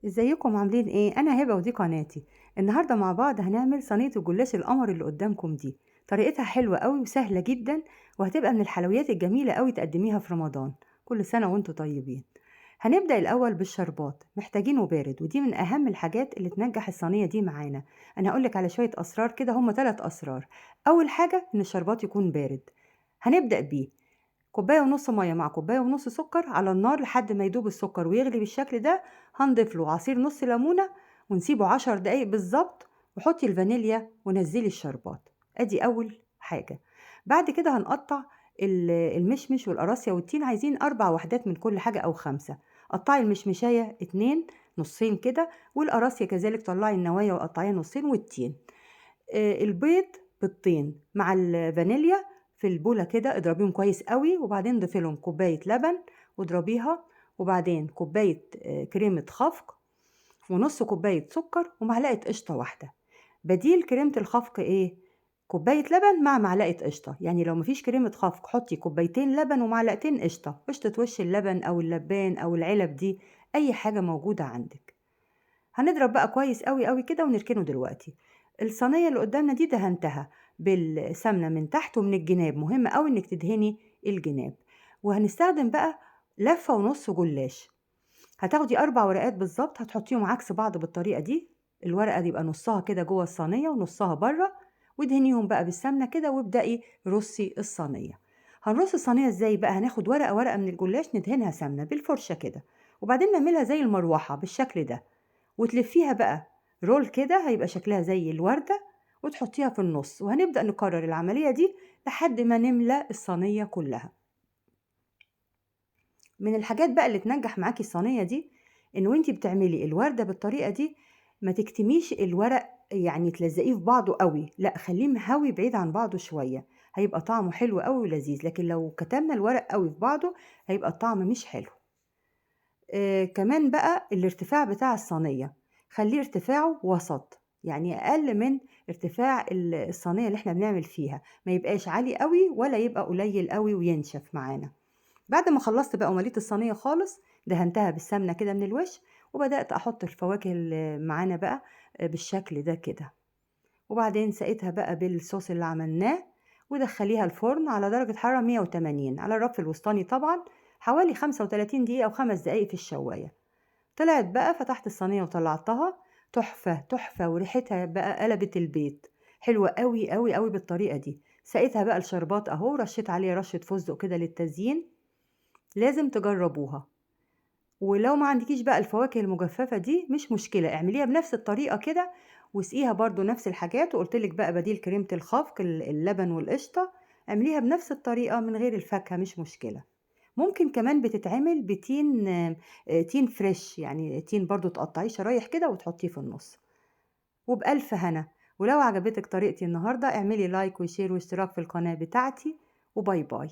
ازيكم عاملين ايه؟ انا هبه ودي قناتي. النهارده مع بعض هنعمل صينيه الجلاش القمر اللي قدامكم دي. طريقتها حلوه قوي وسهله جدا، وهتبقى من الحلويات الجميله قوي تقدميها في رمضان. كل سنه وانتم طيبين. هنبدا الاول بالشربات، محتاجينه بارد، ودي من اهم الحاجات اللي تنجح الصينيه دي معانا. انا هقولك على شويه اسرار كده، هم 3 اسرار. اول حاجه ان الشربات يكون بارد. هنبدا بيه كوباية ونص مية مع كوباية ونص سكر على النار لحد ما يدوب السكر ويغلي بالشكل ده. هنضيف له عصير نص ليمونة ونسيبه 10 دقايق بالظبط، وحطي الفانيليا ونزلي الشربات. ادي اول حاجة. بعد كده هنقطع المشمش والقراصية والتين، عايزين 4 وحدات من كل حاجة او 5. قطعي المشمشاية 2 نصين كده، والقراصية كذلك طلعي النوايا وقطعيها نصين، والتين. البيض بالطين مع الفانيليا في البولة كده، اضربيهم كويس قوي، وبعدين ضيفي لهم كوباية لبن واضربيها، وبعدين كوباية كريمة خفق، ونص كوباية سكر، ومعلقة قشطة واحدة. بديل كريمة الخفق ايه؟ كوباية لبن مع معلقة قشطة. يعني لو مفيش كريمة خفق حطي كوبايتين لبن ومعلقتين قشطة، قشطة وش اللبن او اللبان او العلب دي، اي حاجة موجودة عندك. هنضرب بقى كويس قوي قوي كده ونركنه دلوقتي. الصينية اللي قدامنا دي دهنتها بالسمنة من تحت ومن الجناب، مهم قوي انك تدهني الجناب. وهنستخدم بقى لفة ونص جلاش. هتاخدي 4 ورقات بالظبط، هتحطيهم عكس بعض بالطريقة دي. الورقة دي يبقى نصها كده جوه الصينية ونصها بره، وادهنيهم بقى بالسمنة كده، وابدأي رصي الصينية. هنرص الصينية ازاي بقى؟ هناخد ورقة ورقة من الجلاش ندهنها سمنة بالفرشة كده، وبعدين نعملها زي المروحة بالشكل ده، وتلفيها بقى رول كده، هيبقى شكلها زي الوردة، وتحطيها في النص. وهنبدأ نكرر العملية دي لحد ما نملى الصينية كلها. من الحاجات بقى اللي تنجح معاكي الصينية دي، ان وانتي بتعملي الوردة بالطريقة دي ما تكتميش الورق، يعني تلزقيه في بعضه قوي، لا خليه مهوي بعيد عن بعضه شوية، هيبقى طعمه حلو قوي ولذيذ. لكن لو كتمنا الورق قوي في بعضه هيبقى الطعم مش حلو. كمان بقى الارتفاع بتاع الصينية، خليه ارتفاعه وسط، يعني أقل من ارتفاع الصينية اللي احنا بنعمل فيها، ما يبقاش عالي قوي ولا يبقى قليل قوي وينشف معانا. بعد ما خلصت بقى ومليت الصينية خالص، دهنتها بالسمنة كده من الوش، وبدأت أحط الفواكه اللي معانا بقى بالشكل ده كده، وبعدين سقيتها بقى بالصوص اللي عملناه، ودخليها الفرن على درجة حرارة 180 على الرف الوسطاني طبعا، حوالي 35 دقيقة أو 5 دقايق في الشواية. طلعت بقى، فتحت الصينية وطلعتها. تحفة تحفة، وريحتها بقى قلبت البيت. حلوة قوي قوي قوي بالطريقة دي. سقيتها بقى الشربات اهو، رشيت عليه رشة فستق كده للتزيين. لازم تجربوها. ولو ما عندكيش بقى الفواكه المجففة دي مش مشكلة، اعمليها بنفس الطريقة كده، واسقيها برضو نفس الحاجات. وقلتلك بقى بديل كريمة الخفق اللبن والقشطة، اعمليها بنفس الطريقة من غير الفاكهة، مش مشكلة. ممكن كمان بتتعمل بتين، تين فريش، يعني تين برضو تقطعيه شرايح كده وتحطيه في النص. وبألف هنا. ولو عجبتك طريقتي النهاردة اعملي لايك وشير واشتراك في القناة بتاعتي، وباي باي.